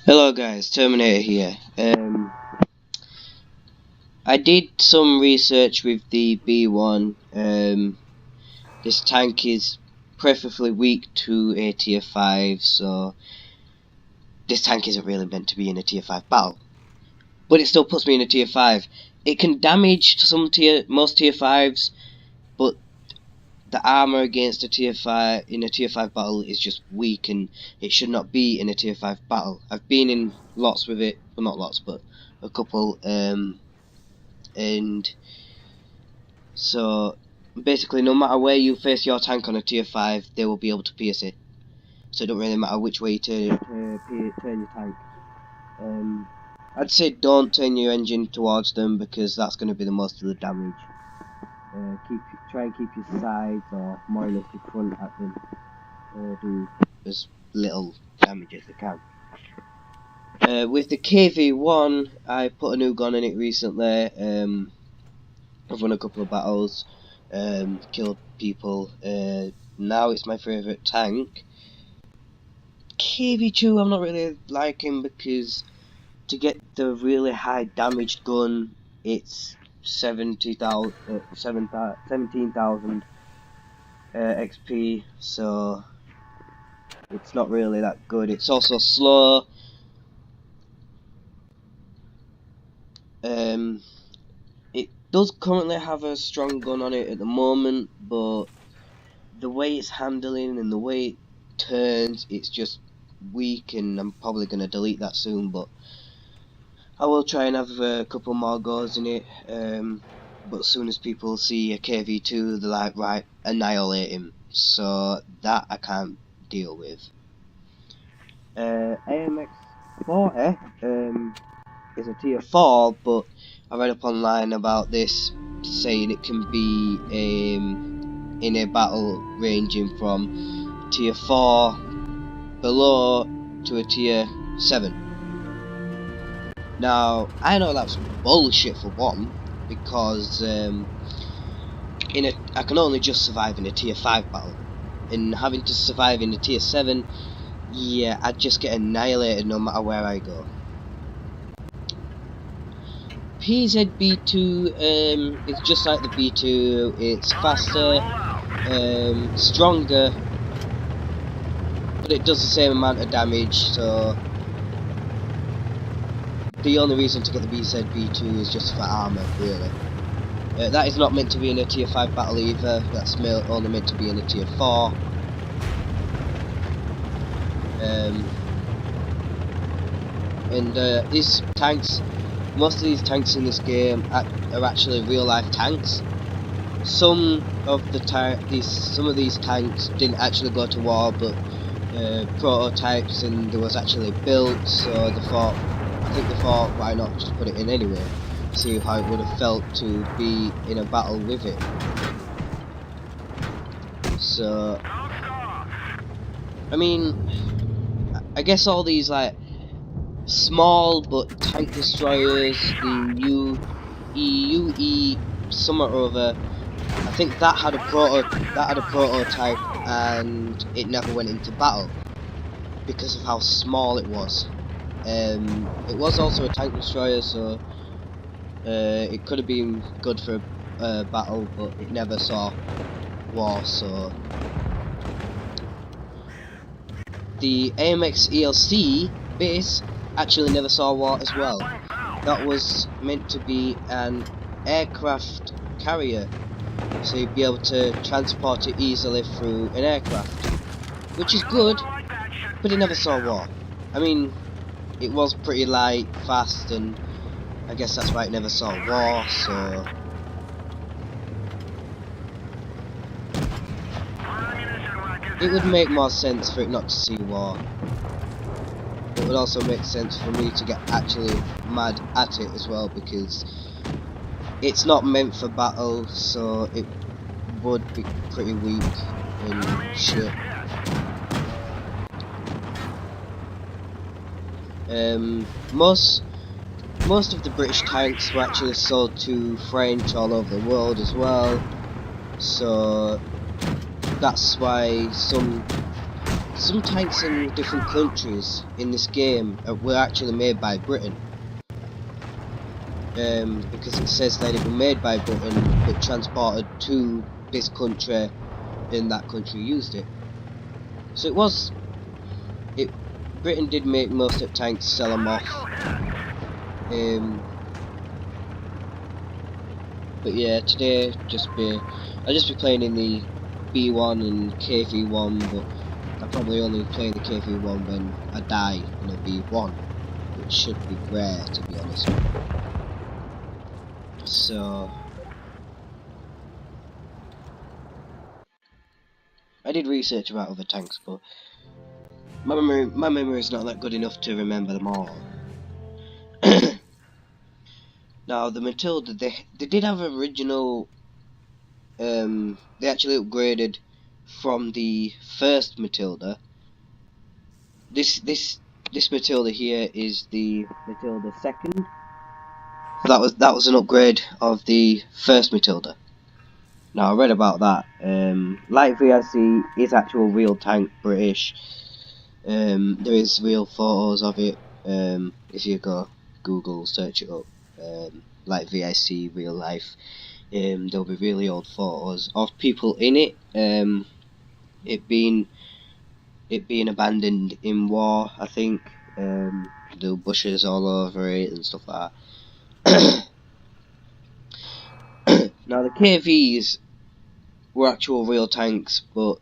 Hello guys, Terminator here. I did some research with the B1. This tank is preferably weak to a tier 5, so this tank isn't really meant to be in a tier 5 battle. But it still puts me in a tier 5. It can damage most tier 5s, but the armor against a tier 5 in a tier 5 battle is just weak, and it should not be in a tier 5 battle. I've been in lots with it, well, not lots, but a couple, and so basically no matter where you face your tank on a tier 5, they will be able to pierce it. So it don't really matter which way you turn your tank. I'd say don't turn your engine towards them, because that's going to be the most of the damage. Try and keep your sides, or more or less your front, at them. Do as little damage as they can. With the KV1, I put a new gun in it recently. I've won a couple of battles, killed people. Now it's my favourite tank. KV2 I'm not really liking, because to get the really high damaged gun, it's 17,000 XP, so it's not really that good. It's also slow. It does currently have a strong gun on it at the moment, but the way it's handling and the way it turns, it's just weak, and I'm probably going to delete that soon, but I will try and have a couple more goes in it. But as soon as people see a KV2, they're like, right, annihilate him. So that I can't deal with. AMX-40 is a tier 4, but I read up online about this, saying it can be in a battle ranging from tier 4 below to a tier 7. Now, I know that's bullshit for one, because I can only just survive in a tier 5 battle, and having to survive in a tier 7, yeah, I'd just get annihilated no matter where I go. PZB2 is just like the B2, it's faster, stronger, but it does the same amount of damage, so the only reason to get the BZB2 is just for armor, really. That is not meant to be in a tier 5 battle either, that's only meant to be in a tier 4. These tanks, most of these tanks in this game are actually real life tanks. Some of these tanks didn't actually go to war, but prototypes, and there was actually built, so I think they thought, why not just put it in anyway, see how it would have felt to be in a battle with it. So, I mean, I guess all these like small but tank destroyers, the UE somewhat or other, I think that had a prototype, and it never went into battle because of how small it was. It was also a tank destroyer, so it could have been good for a battle, but it never saw war. So the AMX ELC base actually never saw war as well. That was meant to be an aircraft carrier, so you'd be able to transport it easily through an aircraft, which is good, but it never saw war. I mean, it was pretty light, fast, and I guess that's why it never saw war, so it would make more sense for it not to see war. It would also make sense for me to get actually mad at it as well, because it's not meant for battle, so it would be pretty weak and shit. Most of the British tanks were actually sold to French all over the world as well, so that's why some some tanks in different countries in this game were actually made by Britain. Because it says that it was made by Britain but transported to this country and that country used it. So Britain did make most of the tanks, sell them off. But yeah, today I'll just be playing in the B1 and KV1, but I'll probably only play the KV1 when I die in a B1, which should be rare, to be honest. So I did research about other tanks, but my memory is not that good enough to remember them all. Now the Matilda, they did have original. They actually upgraded from the first Matilda. This Matilda here is the Matilda second. So that was an upgrade of the first Matilda. Now I read about that. Light VIC is actual real tank, British. There is real photos of it. If you go Google, search it up. Light VIC real life. There'll be really old photos of people in it. It being abandoned in war, I think. There were bushes all over it and stuff like that. Now the KVs were actual real tanks, but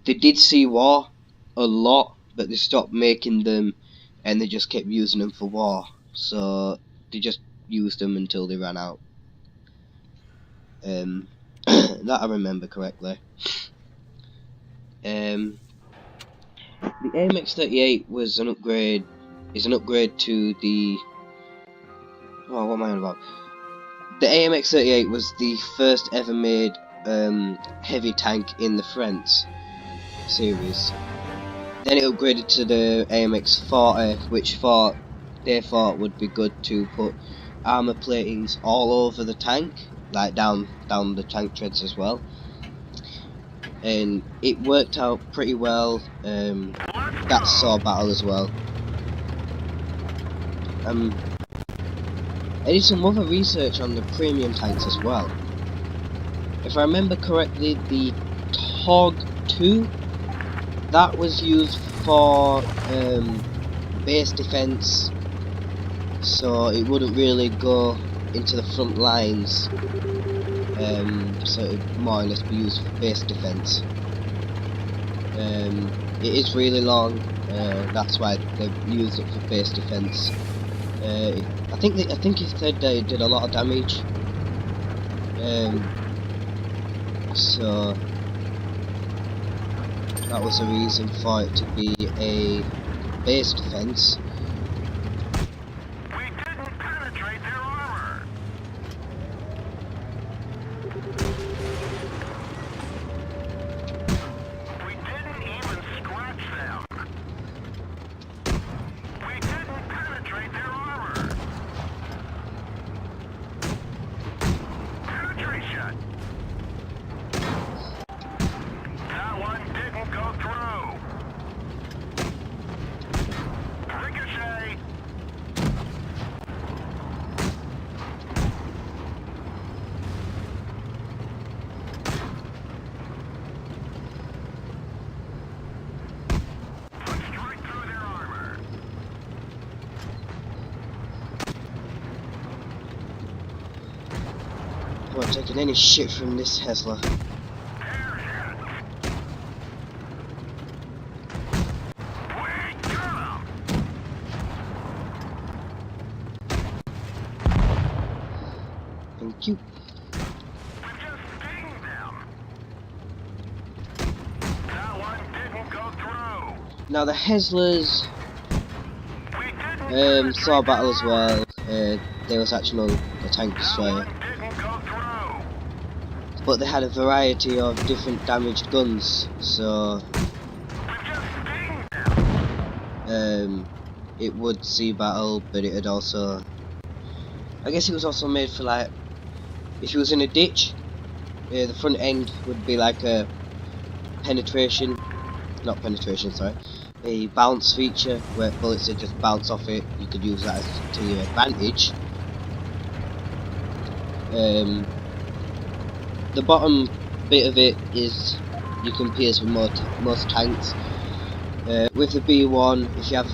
they did see war a lot, but they stopped making them and they just kept using them for war. So they just used them until they ran out. That I remember correctly. The AMX-38 was an upgrade. Is an upgrade to the. Oh, what am I on about? The AMX-38 was the first ever made heavy tank in the French series. Then it upgraded to the AMX-40, which they thought would be good to put armor platings all over the tank, like down the tank treads as well. And it worked out pretty well. That saw battle as well. I did some other research on the premium tanks as well. If I remember correctly, the TOG 2, that was used for base defense, so it wouldn't really go into the front lines. So it would more or less be used for base defense. It is really long. That's why they've used it for base defense. I think he said that it did a lot of damage. So that was the reason for it to be a base defense. We didn't penetrate their armor. We didn't even scratch them. We didn't penetrate their armor. Penetration. That one didn't go through. Ricochet. Put straight through their armor. I'm not taking any shit from this Hesla. Airhead. We got 'em. Thank you. We just dinged them. That one didn't go through. Now the Heslas We didn't saw a battle as well. There was actually a tank That destroyer, one didn't go through. but they had a variety of different damaged guns. So We just dinged them. it would see battle, but it had also, I guess it was also made for, like, if it was in a ditch, the front end would be like a penetration, not penetration, sorry, a bounce feature where bullets that just bounce off it. You could use that to your advantage. The bottom bit of it is you can pierce with most tanks. With the B1, if you have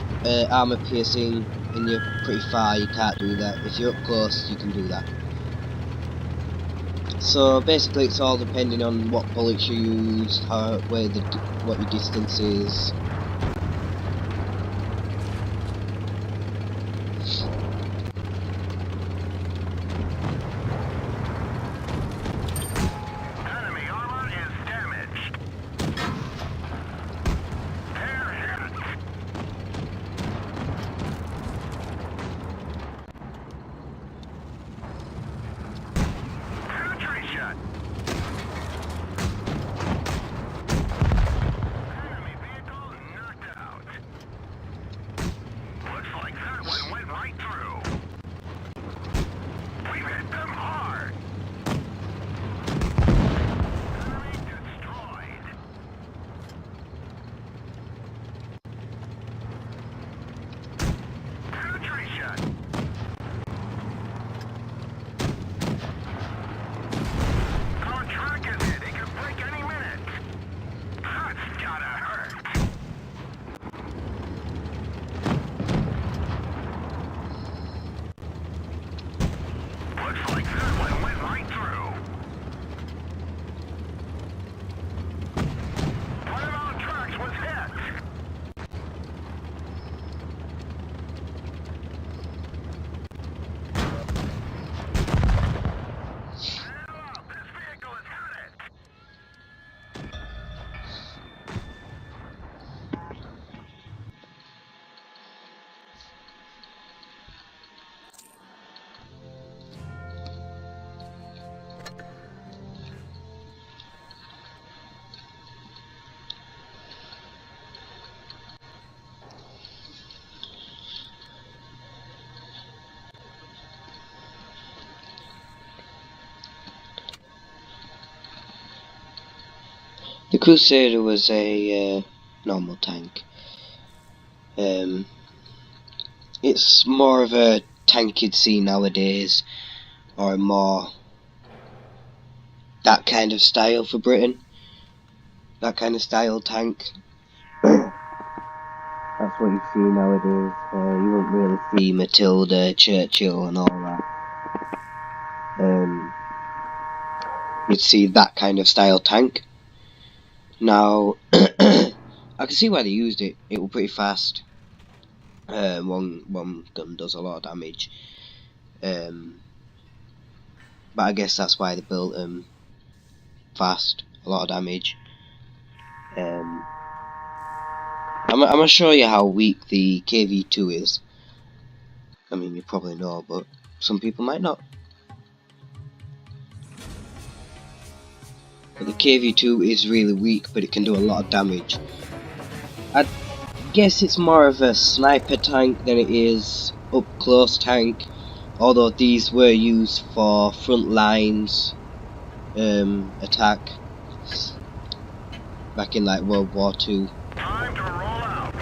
armor piercing and you're pretty far, you can't do that. If you're up close, you can do that. So basically, it's all depending on what bullets you use, what your distance is. Enemy armor is damaged. Air hit. Penetration. Enemy vehicle knocked out. Looks like that one went right through. We've hit them hard. Enemy destroyed. Penetration. Our track is hit. It could break any minute. That's gotta hurt. Looks like that one went right through. One of our tracks was hit. Now, this vehicle is hit. The Crusader was a normal tank. It's more of a tank you'd see nowadays, or more that kind of style for Britain. That kind of style tank. That's what you see nowadays. You won't really see Matilda, Churchill and all that. You'd see that kind of style tank. Now, I can see why they used it. It was pretty fast. One gun does a lot of damage. But I guess that's why they built them fast, a lot of damage. I'm gonna show you how weak the KV-2 is. I mean, you probably know, but some people might not. But the KV-2 is really weak, but it can do a lot of damage. I guess it's more of a sniper tank than it is up close tank, although these were used for front lines attack back in like World War II. Time to roll out.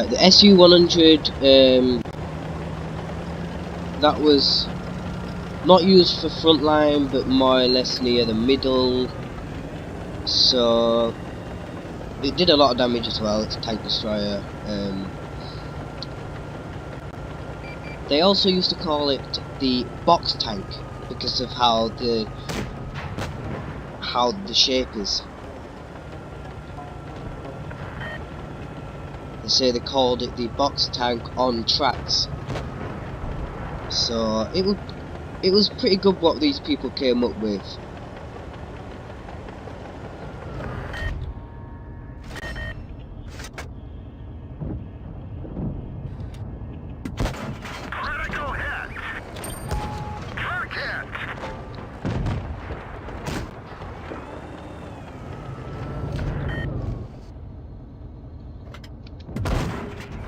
The Su-100 that was not used for front line, but more or less near the middle, so it did a lot of damage as well. It's a tank destroyer. They also used to call it the box tank because of how the shape is. They say they called it the box tank on tracks. So it was pretty good what these people came up with. Critical hit. Truck hit.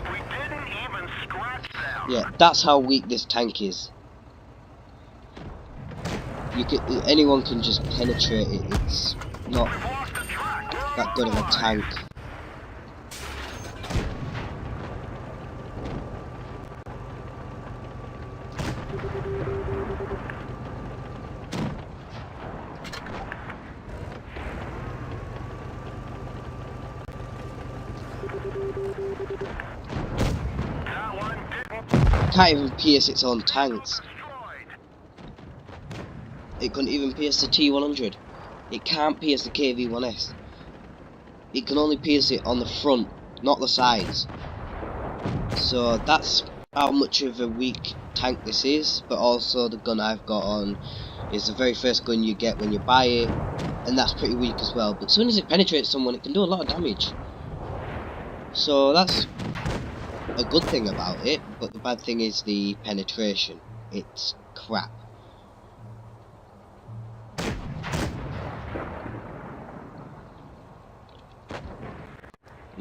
We didn't even scratch them. Yeah, that's how weak this tank is. Anyone can just penetrate it. It's not. We've lost the track. We're that good of a tank. Can't even pierce its own tanks. It couldn't even pierce the T100. It can't pierce the KV-1S. It can only pierce it on the front, not the sides. So that's how much of a weak tank this is, but also the gun I've got on is the very first gun you get when you buy it, and that's pretty weak as well. But as soon as it penetrates someone, it can do a lot of damage. So that's a good thing about it, but the bad thing is the penetration. It's crap.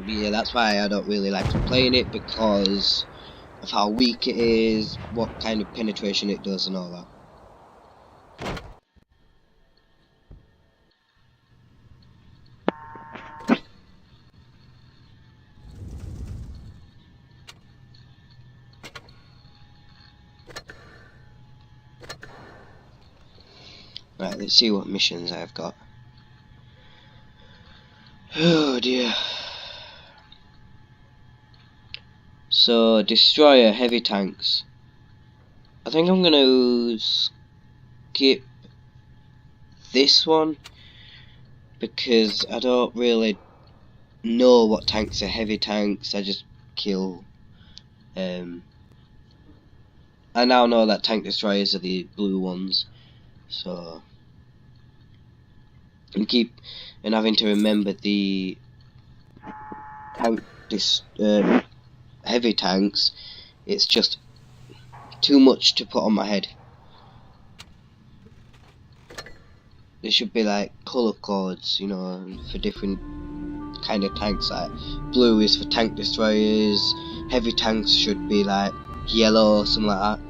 Yeah, that's why I don't really like playing it, because of how weak it is, what kind of penetration it does and all that. Right, let's see what missions I've got. Oh dear. So, destroyer heavy tanks. I think I'm gonna skip this one because I don't really know what tanks are heavy tanks. I just kill. I now know that tank destroyers are the blue ones, so and having to remember the tank heavy tanks. It's just too much to put on my head. There should be like colour codes, you know, for different kind of tanks. Like blue is for tank destroyers, heavy tanks should be like yellow or something like that.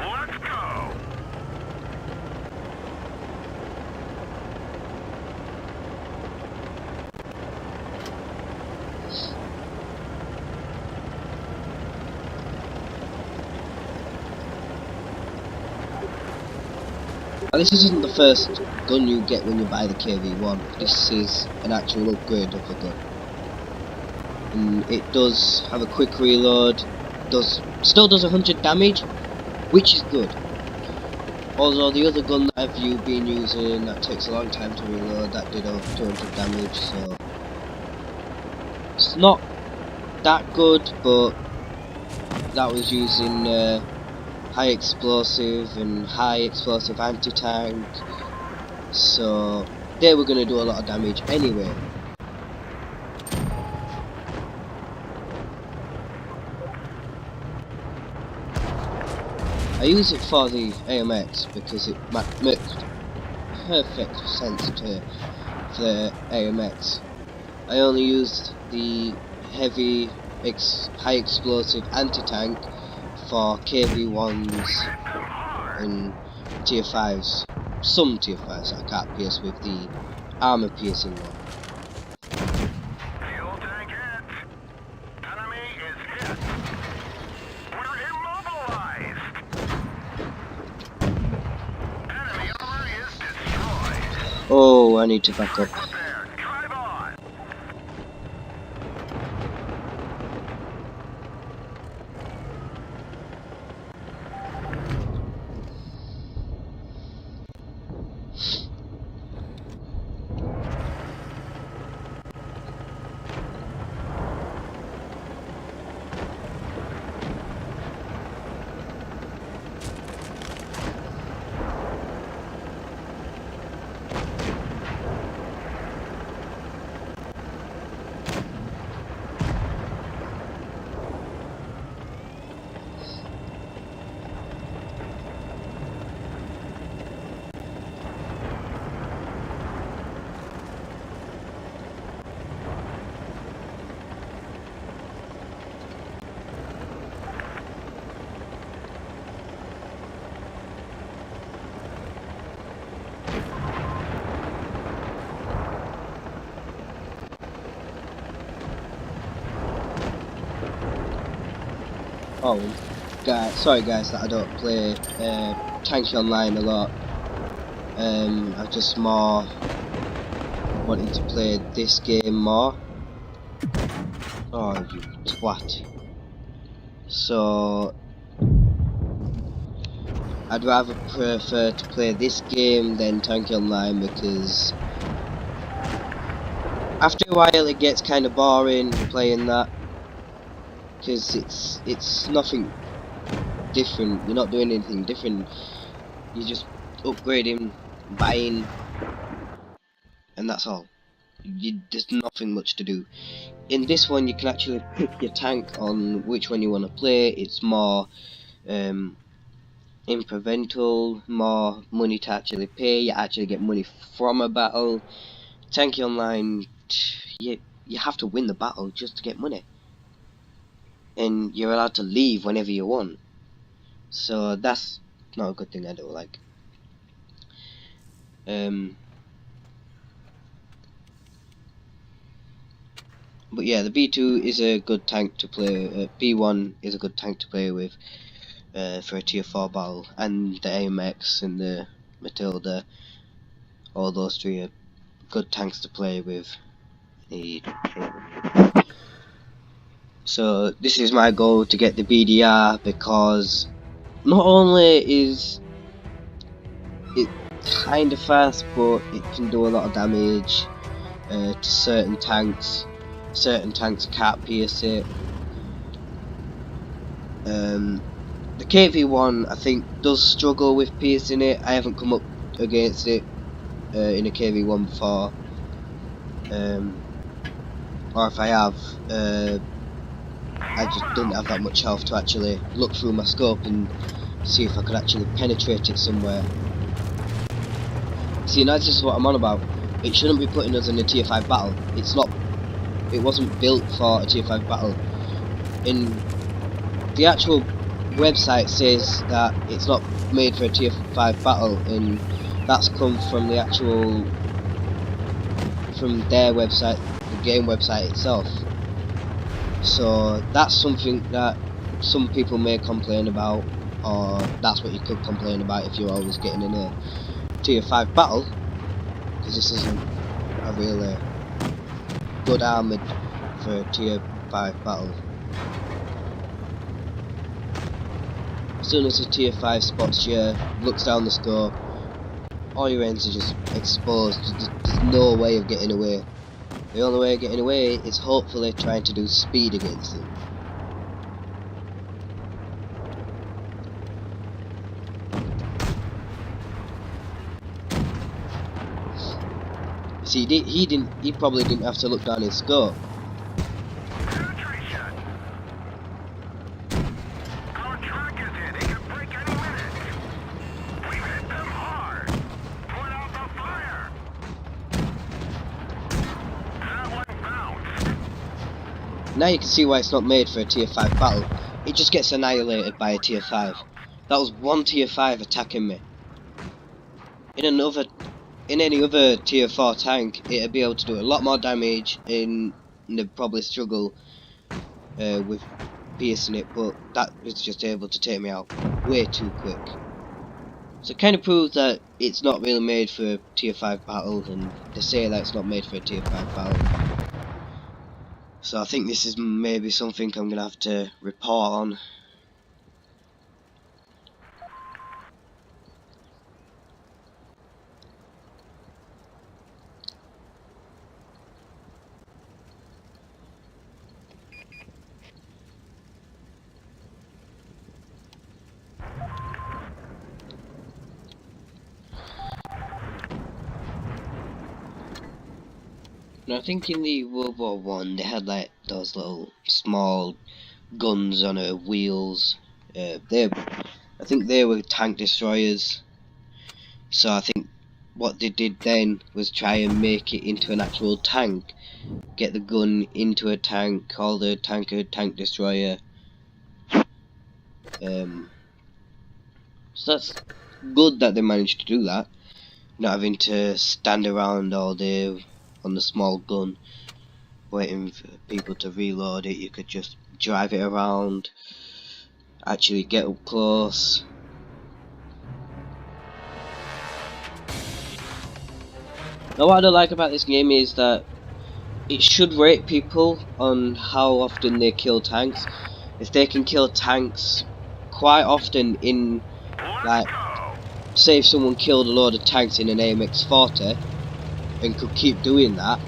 Let's go. This isn't the first gun you get when you buy the KV-1. This is an actual upgrade of the gun. And it does have a quick reload, still does 100 damage, which is good. Although the other gun that I've been using, that takes a long time to reload, that did over 200 damage, so it's not that good, but that was using high explosive and high explosive anti-tank, so they were going to do a lot of damage anyway. I use it for the AMX because it makes perfect sense for the AMX. I only used the heavy high explosive anti-tank for KV-1s and tier 5s. Some tier 5s I can't pierce with the armor piercing one. Fuel tank hit. Enemy is hit. We're immobilized. Enemy armor is destroyed. Oh, I need to back up. Prepared. Drive on. Oh, guys, sorry guys that I don't play Tanky Online a lot. I'm just more wanting to play this game more. Oh, you twat. So, I'd rather prefer to play this game than Tanky Online because after a while it gets kind of boring playing that. Because it's nothing different. You're not doing anything different. You're just upgrading, buying, and that's all. There's nothing much to do. In this one, you can actually pick your tank on which one you want to play. It's more incremental, more money to actually pay. You actually get money from a battle. Tanky Online, you have to win the battle just to get money, and you're allowed to leave whenever you want. So that's not a good thing. I don't like. But yeah, the B2 is a good tank to play. B1 is a good tank to play with for a tier 4 battle, and the AMX and the Matilda, all those three are good tanks to play with. So this is my goal, to get the BDR, because not only is it kind of fast, but it can do a lot of damage to certain tanks. Certain tanks can't pierce it. The KV1 I think does struggle with piercing it. I haven't come up against it in a KV1 before, or if I have, I just didn't have that much health to actually look through my scope and see if I could actually penetrate it somewhere. See, now this is what I'm on about. It shouldn't be putting us in a tier 5 battle. It's not. It wasn't built for a tier 5 battle. In the actual website says that it's not made for a tier 5 battle, and that's come from the actual, from their website, the game website itself. So that's something that some people may complain about, or that's what you could complain about if you're always getting in a tier 5 battle, because this isn't a really good armoured for a tier 5 battle. As soon as a tier 5 spots you, looks down the scope, all your ends are just exposed. There's no way of getting away. The only way of getting away is hopefully trying to do speed against them. See, he probably didn't have to look down his scope. Now you can see why it's not made for a tier 5 battle. It just gets annihilated by a tier 5. That was one tier 5 attacking me. In any other tier 4 tank, it'd be able to do a lot more damage, and they'd probably struggle with piercing it, but that was just able to take me out way too quick. So it kind of proves that it's not really made for a tier 5 battle, and they say that it's not made for a tier 5 battle. So I think this is maybe something I'm going to have to report on. And I think in the World War One they had like those little small guns on wheels. I think they were tank destroyers. So I think what they did then was try and make it into an actual tank. Get the gun into a tank, call the tank a tank destroyer. So that's good that they managed to do that. Not having to stand around all day on the small gun waiting for people to reload it. You could just drive it around, actually get up close. Now what I don't like about this game is that it should rate people on how often they kill tanks. If they can kill tanks quite often in, like, say if someone killed a load of tanks in an AMX-40 and could keep doing that,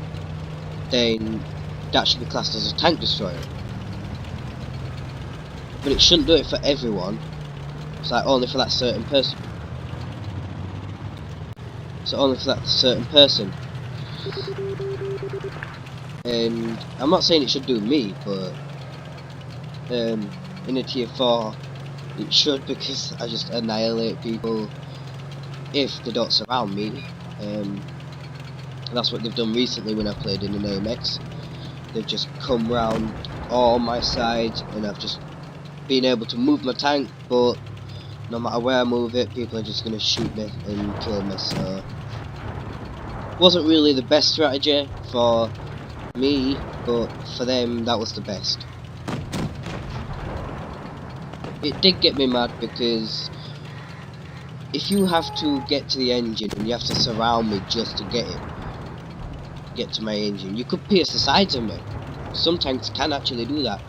then that should be classed as a tank destroyer. But it shouldn't do it for everyone. It's like only for that certain person. So only for that certain person. And I'm not saying it should do me, but in a tier 4 it should, because I just annihilate people if they don't surround me. And that's what they've done recently when I played in an AMX. They've just come round all my sides and I've just been able to move my tank, but no matter where I move it, people are just going to shoot me and kill me. So wasn't really the best strategy for me, but for them that was the best. It did get me mad because if you have to get to the engine and you have to surround me just to get to my engine, you could pierce the sides of me. Some tanks can actually do that,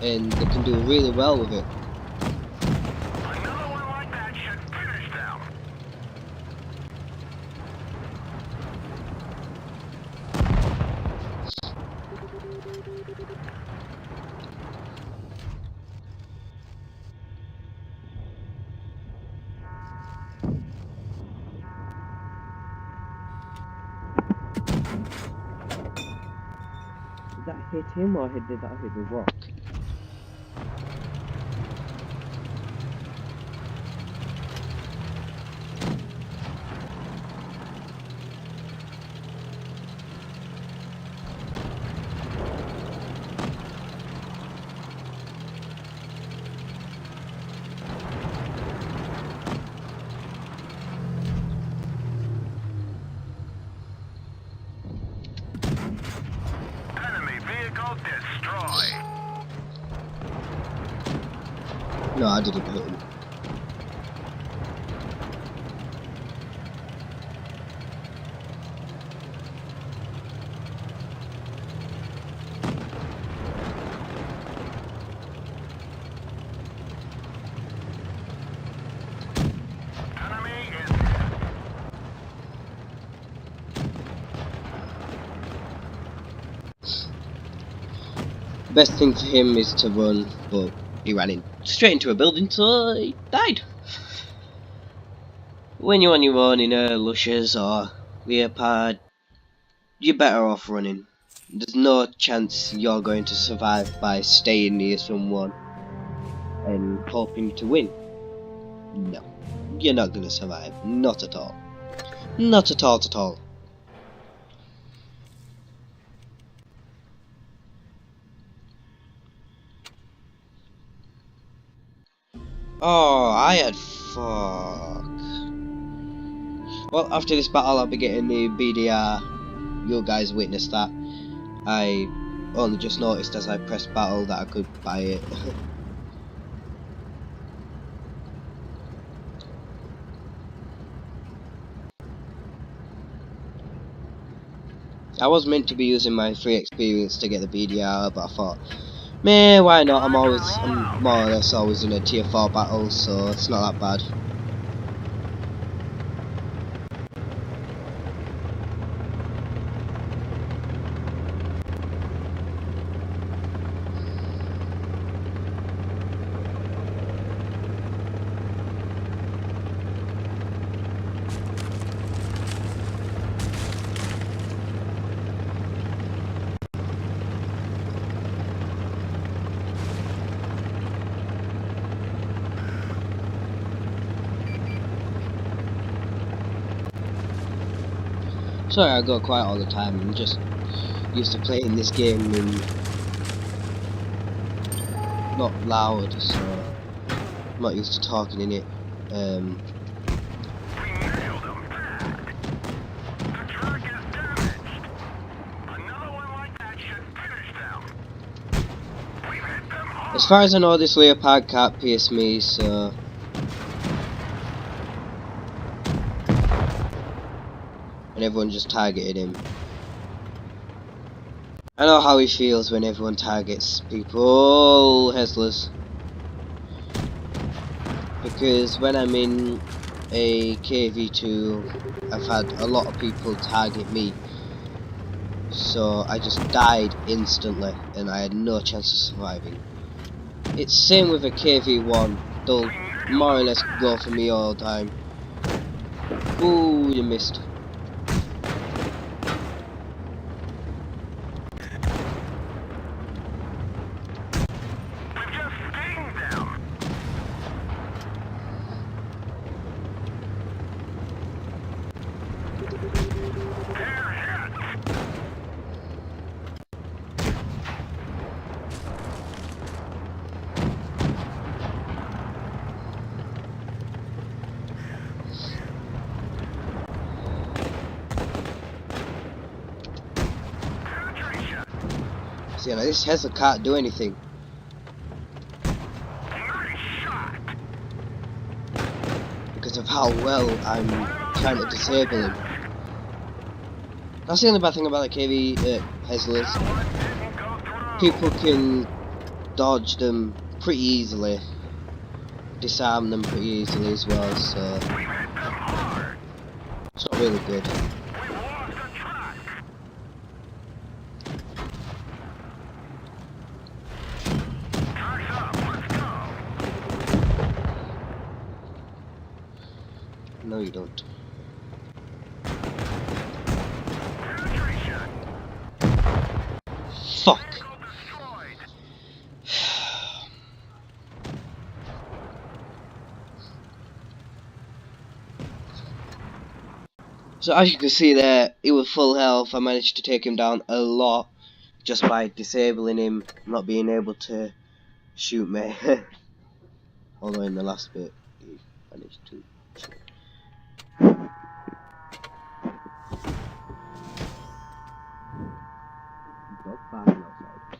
and they can do really well with it. Another one like that should finish them. Did that hit him or did that hit the rock? Enemy vehicle destroyed. No, I didn't hit him. Enemy is Best thing for him is to run, but he ran in straight into a building, so he died. When you're on your own in a Lushes or Leopard, you're better off running. There's no chance you're going to survive by staying near someone and hoping to win. No, you're not going to survive. Not at all. Not at all at all. Oh, I had fuck. Well, after this battle I'll be getting the BDR. You guys witnessed that. I only just noticed as I pressed battle that I could buy it. I was meant to be using my free experience to get the BDR, but I thought, meh, why not? I'm more or less always in a tier 4 battle, so it's not that bad. Sorry I go quiet all the time, I'm just used to playing this game and not loud, so I'm not used to talking in it. We nailed them bad. The truck is damaged. Another one like that should finish them. We've hit them hard. As far as I know, this Leopard can't pierce me, so... And everyone just targeted him. I know how he feels when everyone targets people. Oh, Hesslers. Because when I'm in a KV2, I've had a lot of people target me. So I just died instantly and I had no chance of surviving. It's same with a KV1. They'll more or less go for me all the time. Ooh, you missed. See, now this Hessler can't do anything. Because of how well I'm trying to disable him. That's the only bad thing about the KV Hesslers. People can dodge them pretty easily. Disarm them pretty easily as well, so it's not really good. No, you don't. Fuck. So as you can see there, he was full health. I managed to take him down a lot just by disabling him, not being able to shoot me. Although in the last bit, he managed to shoot. Dog barking outside.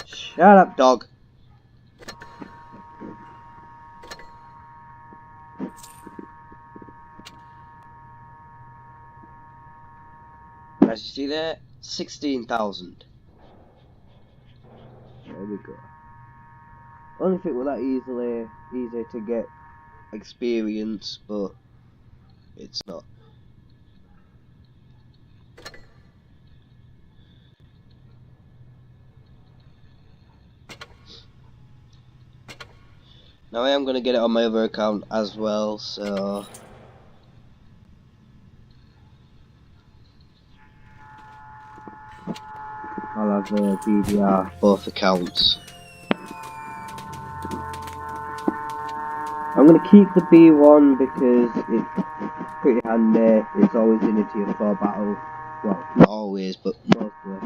Shut up, dog. As you see there, 16,000. There we go. Only think we're that easy to get experience, but it's not. Now I am going to get it on my other account as well, so I'll have BDR both accounts. I'm going to keep the B1 because it's pretty handy. It's always in a tier 4 battle. Well, not always, but mostly.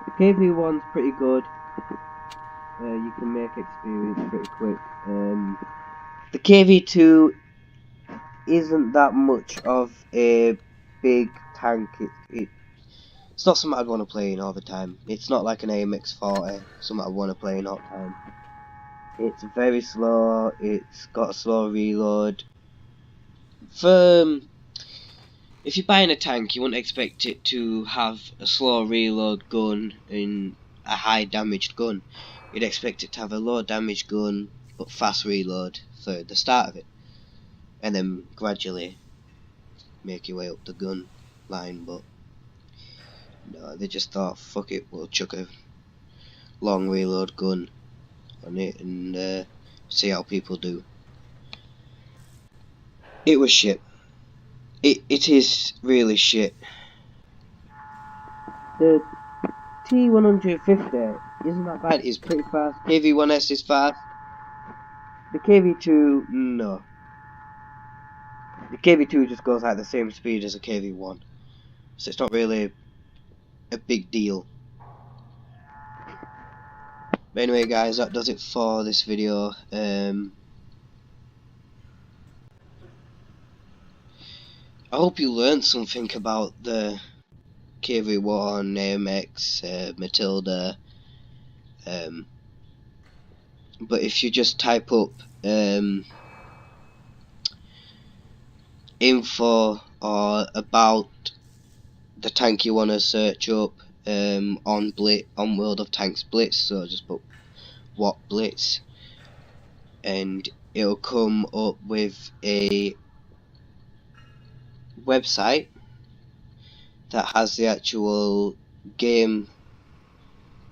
The KV1's pretty good. You can make experience pretty quick. The KV2 isn't that much of a big tank. It's not something I'd want to play in all the time. It's not like an AMX-40, something I want to play in all the time. It's very slow, it's got a slow reload. If you're buying a tank, you wouldn't expect it to have a slow reload gun and a high damaged gun. You'd expect it to have a low damaged gun but fast reload for the start of it, and then gradually make your way up the gun line. But no, they just thought, fuck it, we'll chuck a long reload gun on it and see how people do. It was shit. It is really shit. The T150 isn't that bad. It's pretty fast. KV1S is fast. The KV2, no. The KV2 just goes at the same speed as a KV1, so it's not really a big deal. But anyway, guys, that does it for this video. I hope you learned something about the KV-1, AMX, Matilda. But if you just type up info or about the tank you want to search up on World of Tanks Blitz, so just put what Blitz, and it'll come up with a website that has the actual game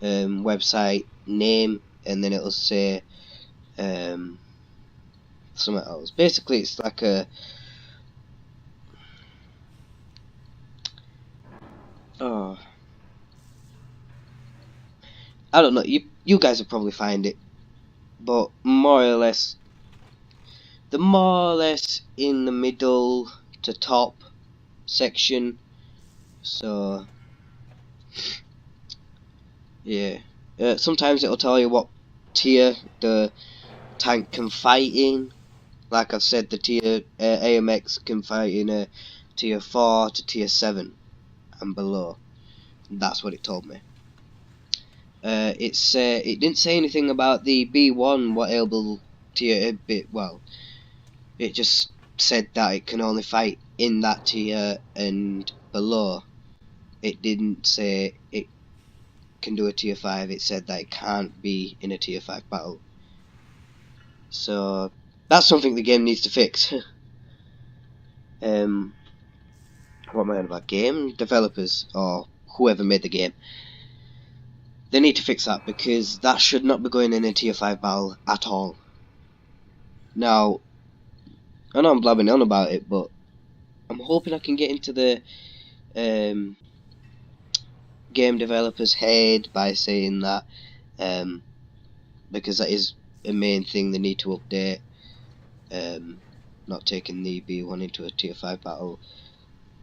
website name, and then it'll say something else. Basically, it's like a I don't know. You guys will probably find it, but more or less in the middle to top section. So yeah, sometimes it'll tell you what tier the tank can fight in. Like I've said, the tier AMX can fight in a tier 4 to tier 7 and below. That's what it told me. It didn't say anything about the B1 what able tier bit. Well, it just said that it can only fight in that tier and below. It didn't say it can do a tier 5. It said that it can't be in a tier 5 battle. So that's something the game needs to fix. What am I on about? Game developers or whoever made the game. They need to fix that, because that should not be going in a tier 5 battle at all. Now, I know I'm blabbing on about it, but I'm hoping I can get into the game developers' head by saying that, because that is a main thing they need to update. Not taking the B1 into a tier 5 battle.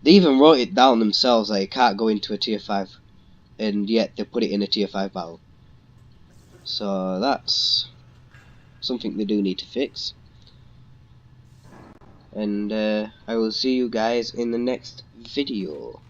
They even wrote it down themselves, like it can't go into a tier 5, and yet they put it in a tier 5 battle. So that's something they do need to fix. And I will see you guys in the next video.